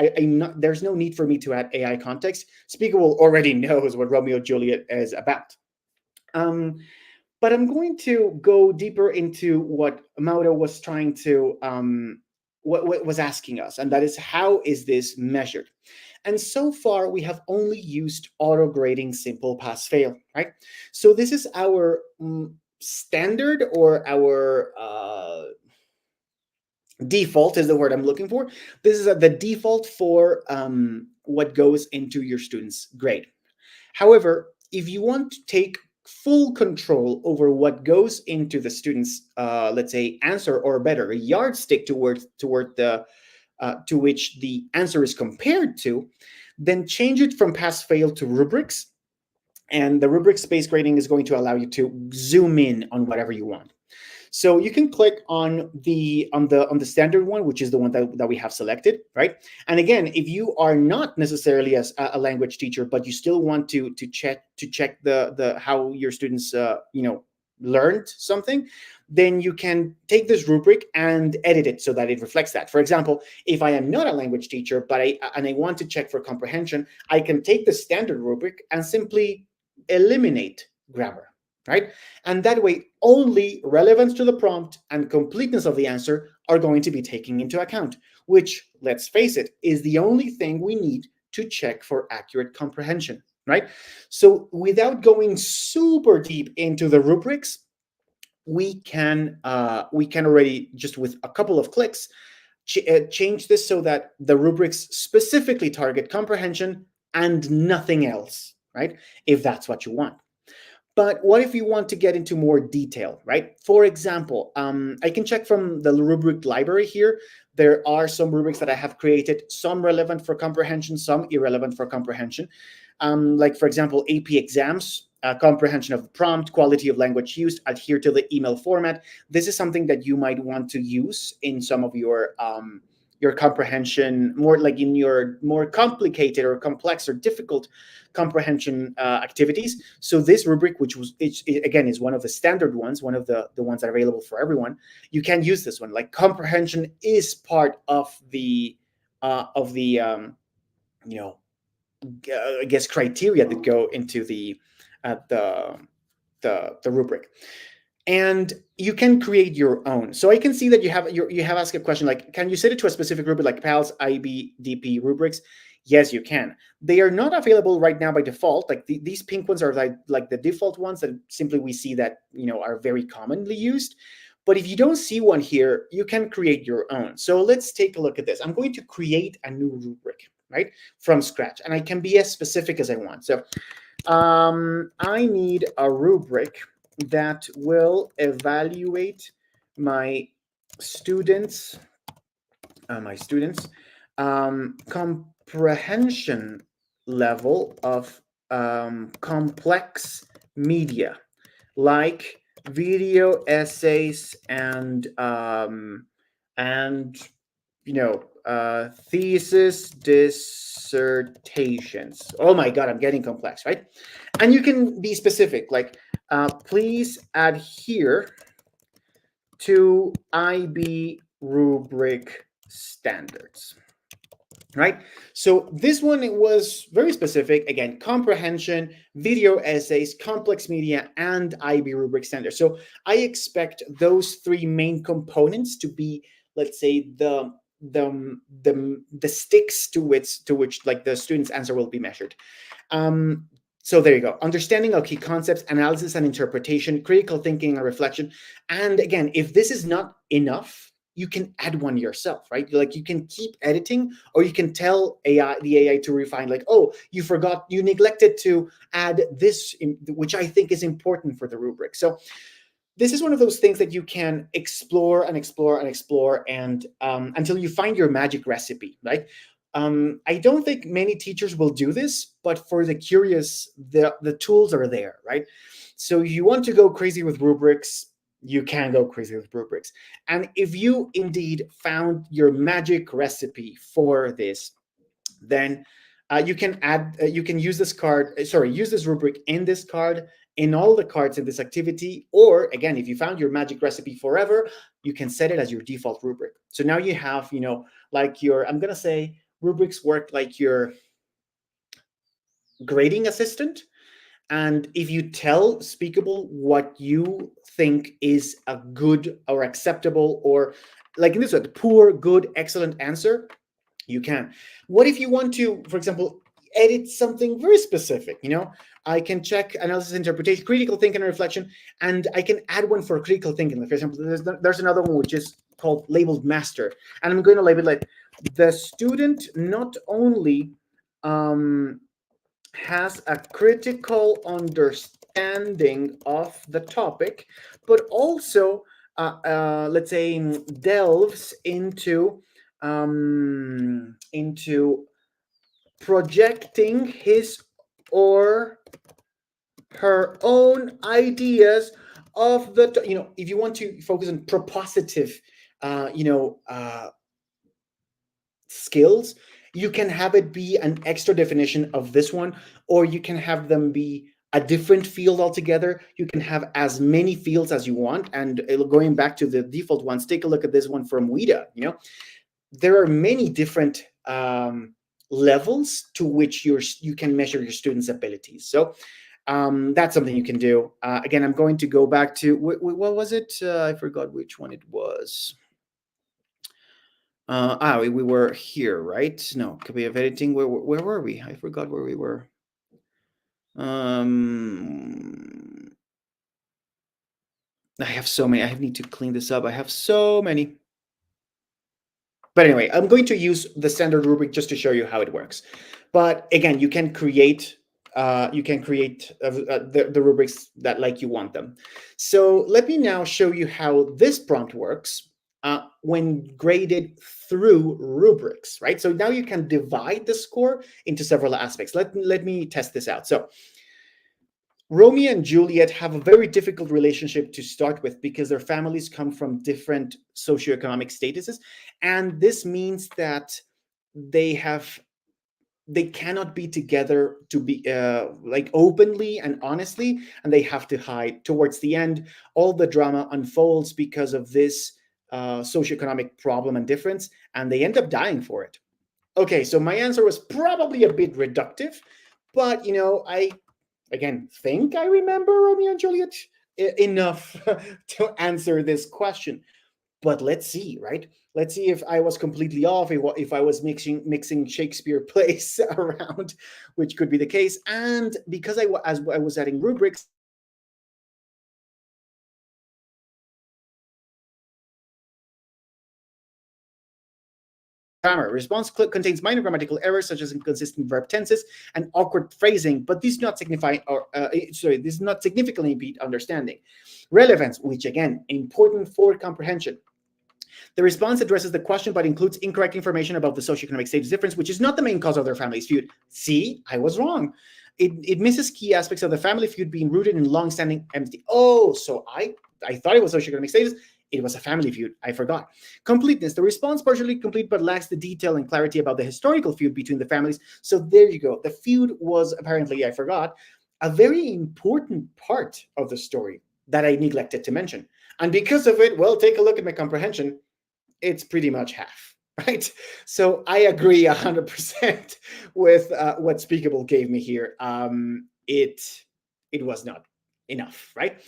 there's no need for me to add AI context. Speakable already knows what Romeo and Juliet is about. But I'm going to go deeper into what Mauro was trying to, what was asking us, and that is, how is this measured? And so far, we have only used auto-grading simple pass-fail, right? So this is our standard, or our Default is the word I'm looking for. This is the default for what goes into your student's grade. However, if you want to take full control over what goes into the student's, let's say, answer, or better, a yardstick toward the to which the answer is compared to, then change it from pass fail to rubrics. And the rubrics based grading is going to allow you to zoom in on whatever you want. So you can click on the standard one, which is the one that we have selected, right? And again, if you are not necessarily as a language teacher, but you still want to check the how your students learned something, then you can take this rubric and edit it so that it reflects that. For example, if I am not a language teacher, but I want to check for comprehension, I can take the standard rubric and simply eliminate grammar, right? And that way, only relevance to the prompt and completeness of the answer are going to be taken into account, which, let's face it, is the only thing we need to check for accurate comprehension, right? So without going super deep into the rubrics, we can already, just with a couple of clicks, change this so that the rubrics specifically target comprehension and nothing else, right? If that's what you want. But what if you want to get into more detail, right? For example, I can check from the rubric library here. There are some rubrics that I have created, some relevant for comprehension, some irrelevant for comprehension. Like, for example, AP exams, comprehension of the prompt, quality of language used, adhere to the email format. This is something that you might want to use in some of your comprehension, more like in your more complicated or complex or difficult comprehension activities. So this rubric, which again is one of the standard ones, one of the ones that are available for everyone, you can use this one. Like, comprehension is part of the I guess criteria that go into the rubric. And you can create your own. So I can see that you have asked a question like, can you set it to a specific rubric like PALS, IB, DP rubrics? Yes, you can. They are not available right now by default. Like these pink ones are like the default ones that simply we see that are very commonly used. But if you don't see one here, you can create your own. So let's take a look at this. I'm going to create a new rubric, right, from scratch, and I can be as specific as I want. So I need a rubric that will evaluate my students' comprehension level of complex media, like video essays and thesis dissertations. Oh my God, I'm getting complex, right? And you can be specific, like, please adhere to IB rubric standards, right? So this one, it was very specific. Again, comprehension, video essays, complex media, and IB rubric standards. So I expect those three main components to be, let's say, the sticks to which like the student's answer will be measured. So there you go. Understanding of key concepts, analysis and interpretation, critical thinking and reflection. And again, if this is not enough, you can add one yourself, right? Like, you can keep editing, or you can tell the AI to refine, like, oh, you neglected to add this, which I think is important for the rubric. So this is one of those things that you can explore and explore and explore, and until you find your magic recipe, right? I don't think many teachers will do this, but for the curious, the tools are there, right? So if you want to go crazy with rubrics, you can go crazy with rubrics. And if you indeed found your magic recipe for this, then you can use this use this rubric in this card, in all the cards in this activity, or again, if you found your magic recipe forever, you can set it as your default rubric. So now you have, like I'm going to say rubrics work like your grading assistant. And if you tell Speakable what you think is a good or acceptable, or like in this one, poor, good, excellent answer, you can. What if you want to, for example, edit something very specific? I can check analysis, interpretation, critical thinking, and reflection, and I can add one for critical thinking. Like, for example, there's another one which is called labeled master, and I'm going to label it the student not only um, has a critical understanding of the topic, but also, let's say, delves into projecting his or her own ideas of the, if you want to focus on propositive, uh, you know, uh, skills, you can have it be an extra definition of this one, or you can have them be a different field altogether. You can have as many fields as you want. And going back to the default ones, take a look at this one from WIDA. There are many different levels to which you can measure your students' abilities. So that's something you can do. Again, I'm going to go back to, what was it? I forgot which one it was. We were here, right? No, could be of editing. Where were we? I forgot where we were. I have so many. I need to clean this up. I have so many. But anyway, I'm going to use the standard rubric just to show you how it works. But again, you can create the rubrics that like you want them. So let me now show you how this prompt works when graded through rubrics, right? So now you can divide the score into several aspects. Let me test this out. So Romeo and Juliet have a very difficult relationship to start with because their families come from different socioeconomic statuses. And this means that they cannot be together to be like openly and honestly, and they have to hide. Towards the end, all the drama unfolds because of this socioeconomic problem and difference, and they end up dying for it. Okay, so my answer was probably a bit reductive, but I again think I remember Romeo and Juliet enough to answer this question. But let's see, right? Let's see if I was completely off, if I was mixing Shakespeare plays around, which could be the case. And because as I was adding rubrics, grammar. Response contains minor grammatical errors such as inconsistent verb tenses and awkward phrasing, but these do not signify this does not significantly impede understanding. Relevance, which again important for comprehension. The response addresses the question but includes incorrect information about the socioeconomic status difference, which is not the main cause of their family's feud. See, I was wrong. It misses key aspects of the family feud being rooted in long-standing empathy. Oh, so I thought it was socioeconomic status. It was a family feud. I forgot. Completeness. The response partially complete but lacks the detail and clarity about the historical feud between the families. So there you go. The feud was apparently, I forgot, a very important part of the story that I neglected to mention. And because of it, well, take a look at my comprehension. It's pretty much half, right? So I agree 100% with what Speakable gave me here. It was not enough, right?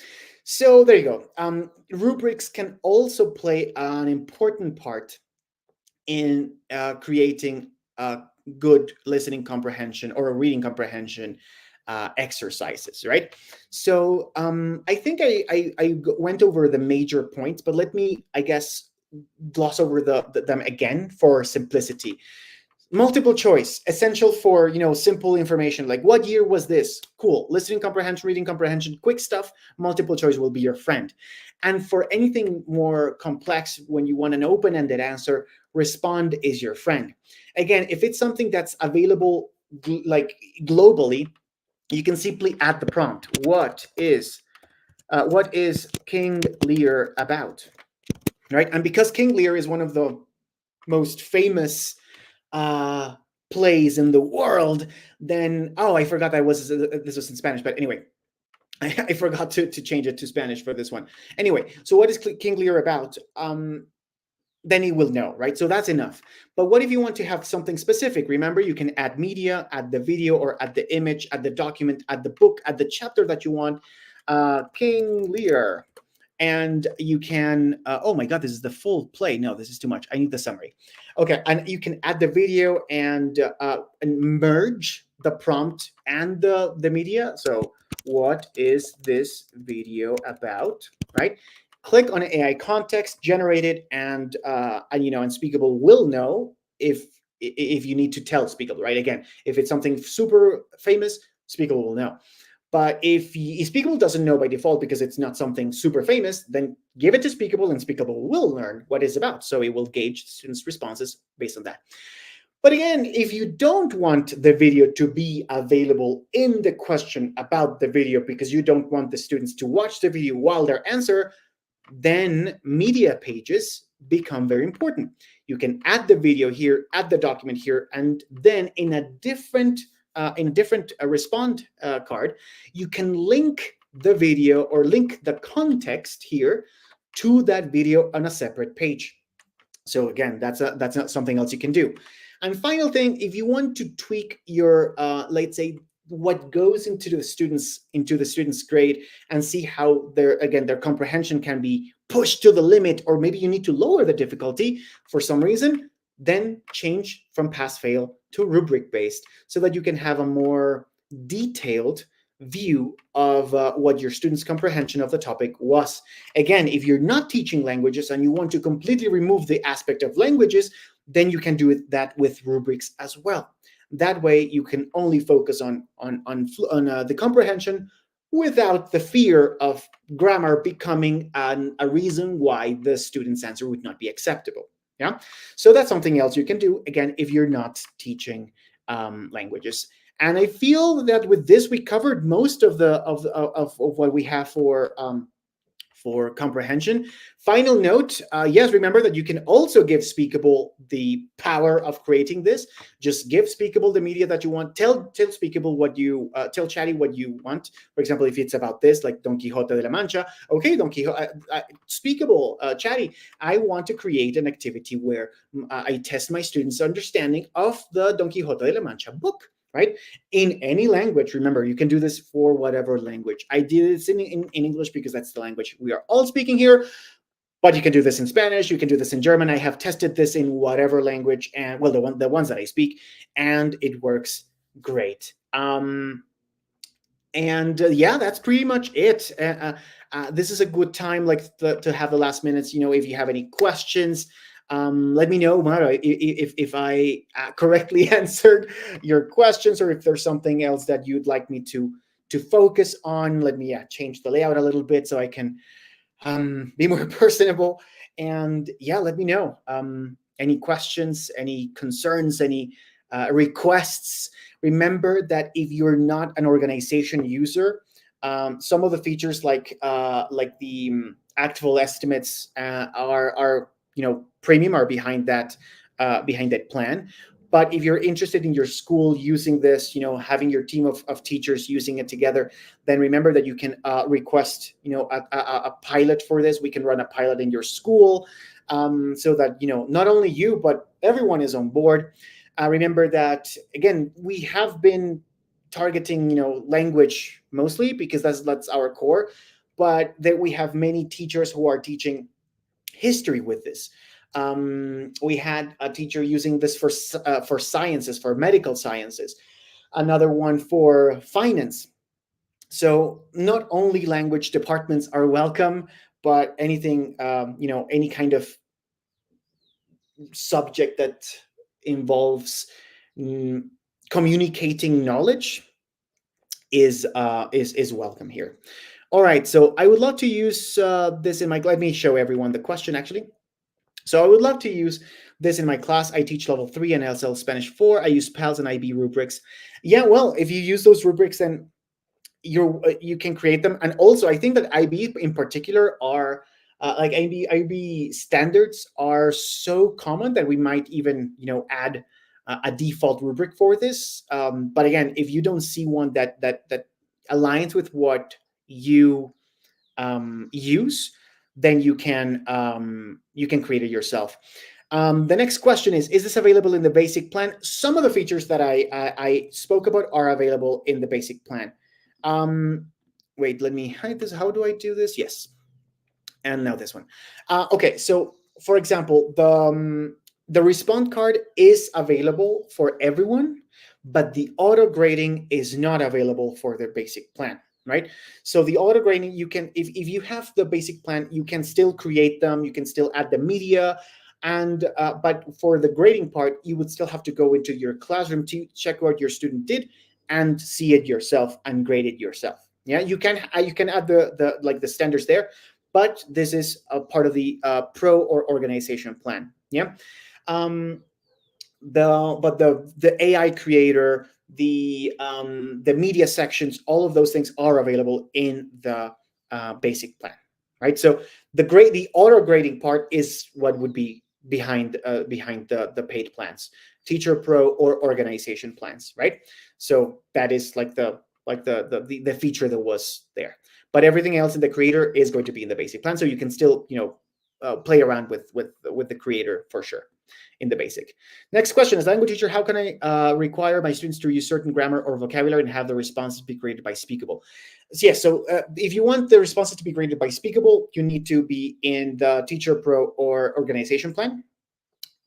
So there you go. Rubrics can also play an important part in creating a good listening comprehension or a reading comprehension exercises, right? So I think I went over the major points, but let me, I guess, gloss over them again for simplicity. Multiple choice, essential for simple information like what year was this? Cool. Listening comprehension, reading comprehension, quick stuff. Multiple choice will be your friend. And for anything more complex, when you want an open-ended answer, respond is your friend. Again, if it's something that's available like globally, you can simply add the prompt. What is King Lear about? Right? And because King Lear is one of the most famous plays in the world, then I forgot this was in Spanish, but anyway, I forgot to change it to Spanish for this one. Anyway, so what is King Lear about? Then he will know, right? So that's enough. But what if you want to have something specific? Remember, you can add media, add the video, or add the image, add the document, add the book, add the chapter that you want. King Lear. And you can, oh my God, this is the full play. No, this is too much. I need the summary. Okay, and you can add the video and merge the prompt and the media. So what is this video about, right? click on AI context, generate it, and Speakable will know if you need to tell Speakable, right? Again, if it's something super famous, Speakable will know. But if Speakable doesn't know by default because it's not something super famous, then give it to Speakable and Speakable will learn what it's about. So it will gauge the students' responses based on that. But again, if you don't want the video to be available in the question about the video because you don't want the students to watch the video while they answer, then media pages become very important. You can add the video here, add the document here, and then in a different respond card, you can link the video or link the context here to that video on a separate page. So again, that's not something else you can do. And final thing, if you want to tweak your, let's say, what goes into the students' grade and see how their comprehension can be pushed to the limit, or maybe you need to lower the difficulty for some reason, then change from pass-fail to rubric-based so that you can have a more detailed view of what your students' comprehension of the topic was. Again, if you're not teaching languages and you want to completely remove the aspect of languages, then you can do that with rubrics as well. That way, you can only focus on the comprehension without the fear of grammar becoming a reason why the student's answer would not be acceptable. Yeah, so that's something else you can do, again, if you're not teaching languages. And I feel that with this, we covered most of what we have for comprehension. Final note, yes, remember that you can also give Speakable the power of creating this. Just give Speakable the media that you want. Tell Speakable what you, tell Chatty what you want. For example, if it's about this, like Don Quixote de la Mancha, okay, Don Quixote, Speakable, Chatty, I want to create an activity where I test my students' understanding of the Don Quixote de la Mancha book. Right? In any language. Remember, you can do this for whatever language. I did this in English because that's the language we are all speaking here, but you can do this in Spanish, you can do this in German. I have tested this in whatever language, and well, the ones that I speak, and it works great. Yeah, that's pretty much it. This is a good time, like to have the last minutes. If you have any questions, let me know, Mara, if I correctly answered your questions, or if there's something else that you'd like me to focus on. Let me change the layout a little bit so I can be more personable. And yeah, let me know. Any questions, any concerns, any requests. Remember that if you're not an organization user, some of the features like the actual estimates are premium, are behind that plan. But if you're interested in your school using this, having your team of teachers using it together, then remember that you can request, a pilot for this. We can run a pilot in your school, so that, not only you, but everyone is on board. Remember that, again, we have been targeting, language mostly because that's our core, but that we have many teachers who are teaching history with this. We had a teacher using this for sciences, for medical sciences, another one for finance. So not only language departments are welcome, but anything, any kind of subject that involves communicating knowledge is welcome here. All right, so I would love to use this in my, let me show everyone the question actually. So I would love to use this in my class. I teach level 3 and LSL Spanish 4. I use PALS and IB rubrics. Yeah, well, if you use those rubrics, then you can create them. And also, I think that IB in particular are like IB standards are so common that we might even add a default rubric for this. But again, if you don't see one that aligns with what you use, then you can create it yourself. The next question is this available in the basic plan? Some of the features that I spoke about are available in the basic plan. Wait, let me hide this. How do I do this? Yes. And now this one. Okay, so for example, the respond card is available for everyone, but the auto grading is not available for their basic plan. right? So the auto grading, you can, if you have the basic plan, you can still create them, you can still add the media, and but for the grading part, you would still have to go into your classroom to check what your student did and see it yourself and grade it yourself. Yeah, you can add the like the standards there, but this is a part of the pro or organization plan. Yeah. um, the AI creator, the media sections, all of those things are available in the basic plan, right? So the auto grading part is what would be behind the paid plans, teacher pro or organization plans, right? So that is like the feature that was there, but everything else in the creator is going to be in the basic plan, so you can still play around with the creator for sure in the basic. Next question is, language teacher, how can I require my students to use certain grammar or vocabulary and have the responses be created by Speakable? So, yes, so if you want the responses to be created by Speakable, you need to be in the Teacher Pro or Organization Plan.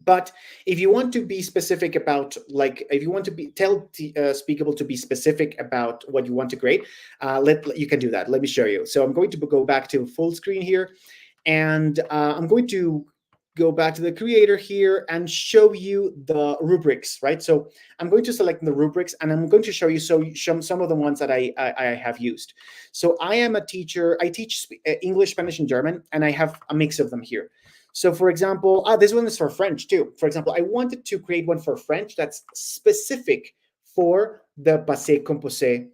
But if you want to be specific about, like, if you want to tell Speakable to be specific about what you want to grade, you can do that. Let me show you. So I'm going to go back to full screen here, and I'm going to go back to the creator here and show you the rubrics, right? So I'm going to select the rubrics, and I'm going to show you some of the ones that I have used. So I am a teacher. I teach English, Spanish, and German, and I have a mix of them here. So for example, this one is for French too. For example, I wanted to create one for French that's specific for the passé composé,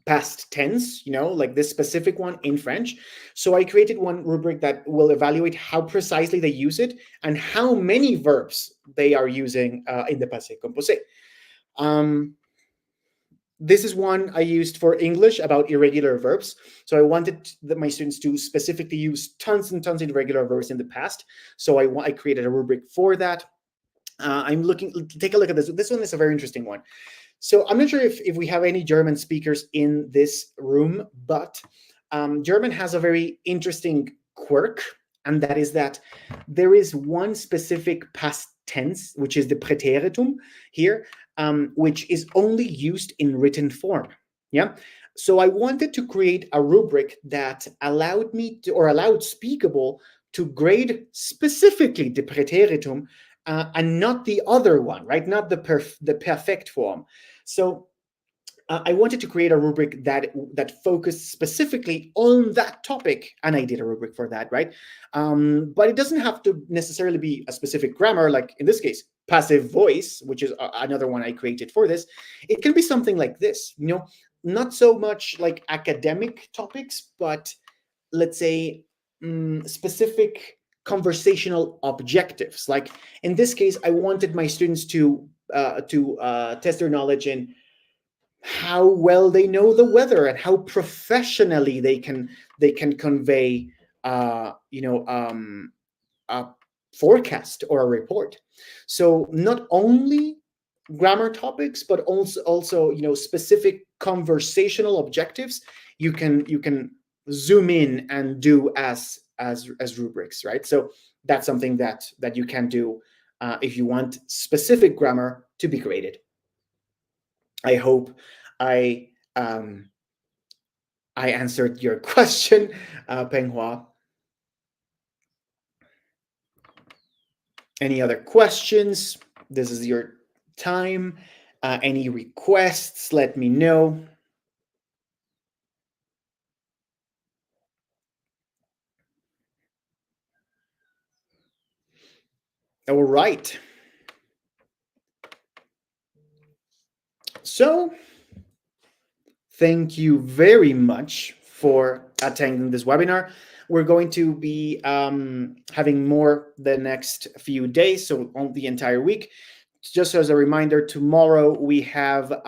past tense, like this specific one in French. So I created one rubric that will evaluate how precisely they use it and how many verbs they are using in the passé composé. This is one I used for English about irregular verbs. So I wanted my students to specifically use tons and tons of irregular verbs in the past. So I created a rubric for that. Take a look at this. This one is a very interesting one. So I'm not sure if we have any German speakers in this room, but German has a very interesting quirk, and that is that there is one specific past tense, which is the Präteritum here, which is only used in written form. Yeah. So I wanted to create a rubric that allowed Speakable to grade specifically the Präteritum, and not the other one, right? Not the perfect form. So I wanted to create a rubric that focused specifically on that topic, and I did a rubric for that, right? But it doesn't have to necessarily be a specific grammar, like in this case, passive voice, which is another one I created for this. It can be something like this, not so much like academic topics, but let's say specific conversational objectives. Like in this case, I wanted my students to test their knowledge in how well they know the weather and how professionally they can convey a forecast or a report. So not only grammar topics, but also specific conversational objectives you can zoom in and do as rubrics, right? So that's something that you can do if you want specific grammar to be graded. I hope I answered your question, Peng Hua. Any other questions? This is your time. Any requests, let me know. All right. So, thank you very much for attending this webinar. We're going to be having more the next few days, so on the entire week. Just as a reminder, tomorrow we have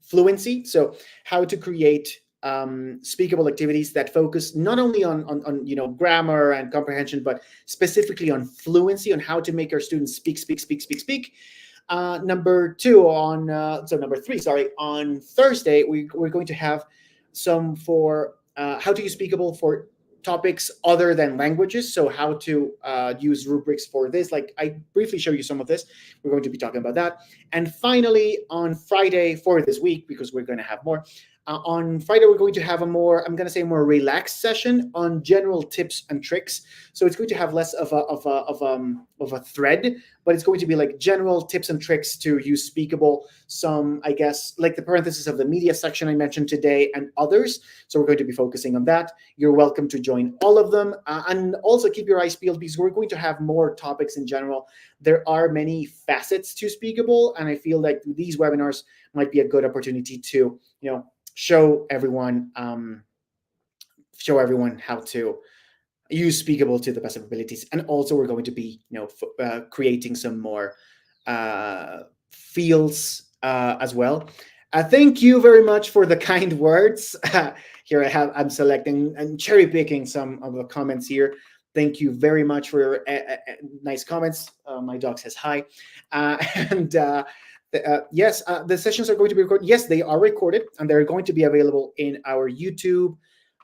fluency, so how to create speakable activities that focus not only on grammar and comprehension, but specifically on fluency, on how to make our students speak. Number three, sorry, on Thursday, we're going to have some for how to use Speakable for topics other than languages. So how to use rubrics for this. Like I briefly show you some of this. We're going to be talking about that. And finally, on Friday for this week, because we're going to have more, on Friday, we're going to have a more, I'm going to say, more relaxed session on general tips and tricks. So it's going to have less of a thread, but it's going to be like general tips and tricks to use Speakable. Some, I guess, like the parenthesis of the media section I mentioned today and others. So we're going to be focusing on that. You're welcome to join all of them. And also keep your eyes peeled because we're going to have more topics in general. There are many facets to Speakable, and I feel like these webinars might be a good opportunity to, show everyone how to use Speakable to the best of abilities. And also we're going to be, creating some more fields as well. Thank you very much for the kind words. Here I'm selecting and cherry picking some of the comments here. Thank you very much for your nice comments. My dog says hi. And yes, the sessions are going to be recorded. Yes, they are recorded, and they're going to be available in our YouTube.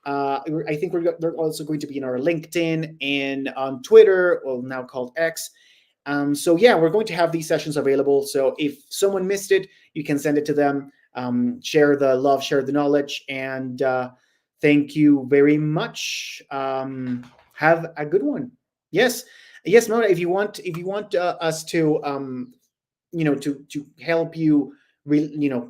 I think they're also going to be in our LinkedIn and on Twitter, well, now called X. So yeah, we're going to have these sessions available. So if someone missed it, you can send it to them. Share the love, share the knowledge, and thank you very much. Have a good one. Yes, Mona. If you want us to to help you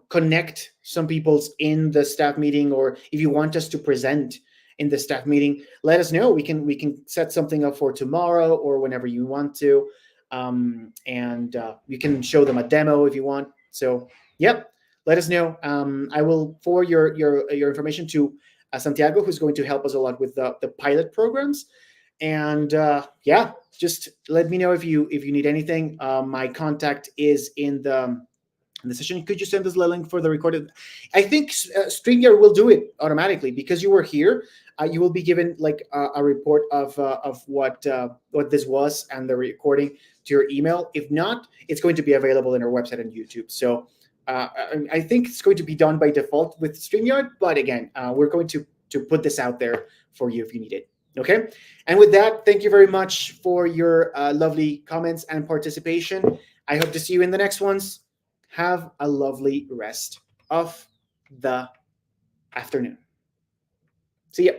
connect some people's in the staff meeting, or if you want us to present in the staff meeting, let us know. We can set something up for tomorrow or whenever you want to, and you can show them a demo if you want. So yep, let us know. I will forward your information to Santiago, who's going to help us a lot with the pilot programs. And yeah, just let me know if you need anything. My contact is in the session. Could you send us the link for the recorded? I think StreamYard will do it automatically because you were here. You will be given like a report of what this was and the recording to your email. If not, it's going to be available in our website and YouTube. So I think it's going to be done by default with StreamYard. But again, we're going to put this out there for you if you need it. Okay. And with that, thank you very much for your lovely comments and participation. I hope to see you in the next ones. Have a lovely rest of the afternoon. See ya.